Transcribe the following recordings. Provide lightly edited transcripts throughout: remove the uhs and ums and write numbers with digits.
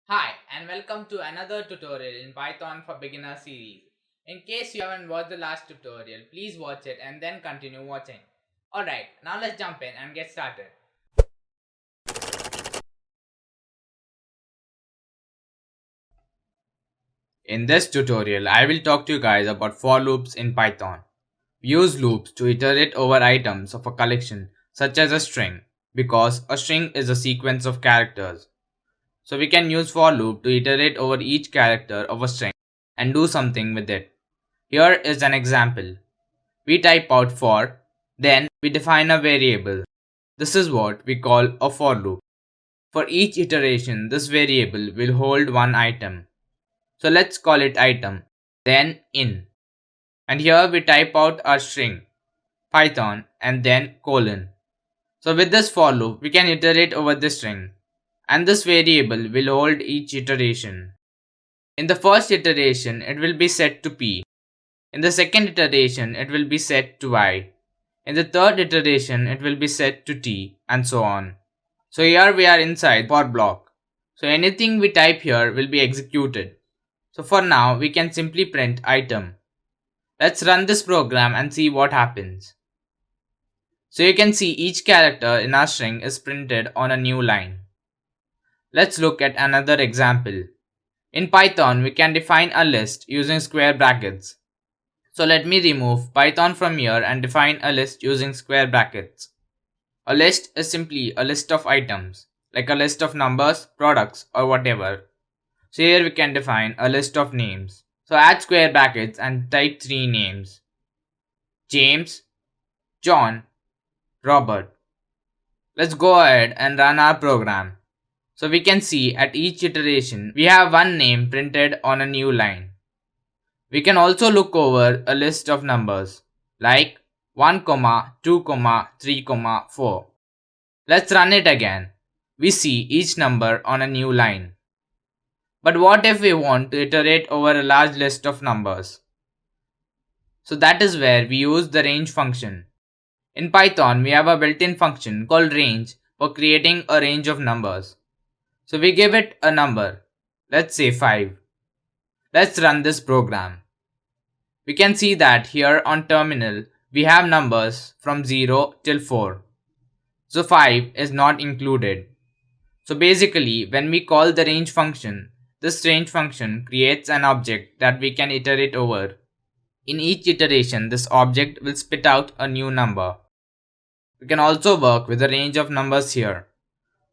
Hi, and welcome to another tutorial in Python for Beginner series. In case you haven't watched the last tutorial, please watch it and then continue watching. Alright, now let's jump in and get started. In this tutorial, I will talk to you guys about for loops in Python. We use loops to iterate over items of a collection, such as a string, because a string is a sequence of characters. So we can use for loop to iterate over each character of a string and do something with it. Here is an example. We type out for, then we define a variable. This is what we call a for loop. For each iteration, this variable will hold one item. So let's call it item, then in. And here we type out our string, Python, and then colon. So with this for loop, we can iterate over this string. And this variable will hold each iteration. In the first iteration, it will be set to p. In the second iteration, it will be set to y. In the third iteration, it will be set to t, and so on. So here we are inside for block. So anything we type here will be executed. So for now, we can simply print item. Let's run this program and see what happens. So you can see each character in our string is printed on a new line. Let's look at another example. In Python, we can define a list using square brackets. So let me remove Python from here and define a list using square brackets. A list is simply a list of items, like a list of numbers, products, or whatever. So here we can define a list of names. So add square brackets and type three names: James, John, Robert. Let's go ahead and run our program. So we can see at each iteration we have one name printed on a new line. We can also look over a list of numbers like 1, 2, 3, 4. Let's run it again. We see each number on a new line. But what if we want to iterate over a large list of numbers? So that is where we use the range function. In Python, we have a built-in function called range for creating a range of numbers. So we give it a number. Let's say 5. Let's run this program. We can see that here on terminal we have numbers from 0 till 4. So 5 is not included. So basically when we call the range function, this range function creates an object that we can iterate over. In each iteration this object will spit out a new number. We can also work with a range of numbers here.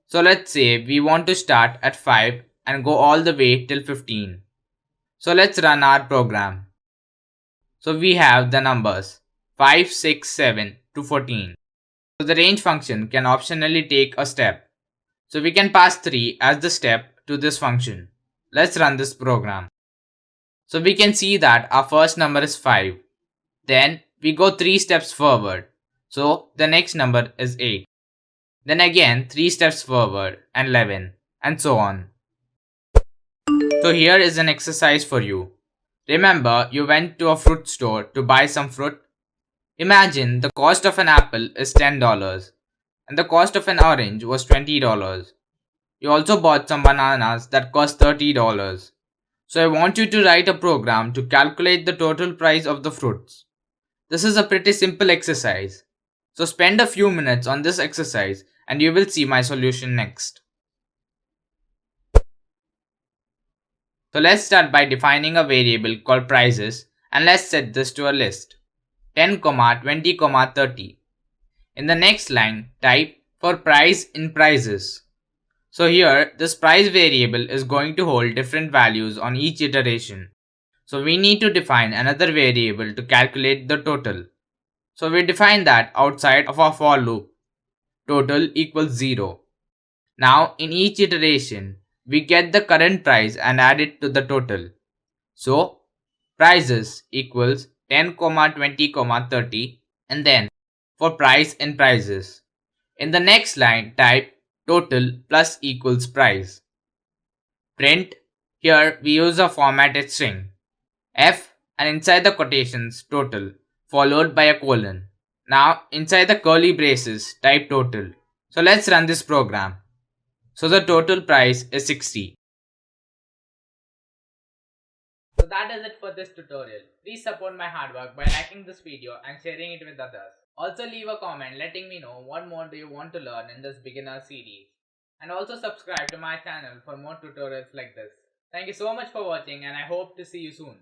So let's say we want to start at 5 and go all the way till 15. So let's run our program. So we have the numbers 5, 6, 7 to 14. So the range function can optionally take a step. So we can pass 3 as the step to this function. Let's run this program. So we can see that our first number is 5. Then we go 3 steps forward. So the next number is 8. Then again 3 steps forward and 11 and so on. So here is an exercise for you. Remember you went to a fruit store to buy some fruit? Imagine the cost of an apple is $10 and the cost of an orange was $20. You also bought some bananas that cost $30. So I want you to write a program to calculate the total price of the fruits. This is a pretty simple exercise. So spend a few minutes on this exercise and you will see my solution next. So let's start by defining a variable called prices and let's set this to a list 10, 20, 30. In the next line, type for price in prices. So here, this price variable is going to hold different values on each iteration. So we need to define another variable to calculate the total. So we define that outside of our for loop. Total equals 0. Now in each iteration, we get the current price and add it to the total. So prices equals 10, 20, 30 and then for price in prices. In the next line, type total plus equals price. Print, here we use a formatted string f and inside the quotations total followed by a colon. Now inside the curly braces type total. So let's run this program. So the total price is 60. So that is it for this tutorial. Please support my hard work by liking this video and sharing it with others. Also leave a comment letting me know what more do you want to learn in this beginner series. And also subscribe to my channel for more tutorials like this. Thank you so much for watching and I hope to see you soon.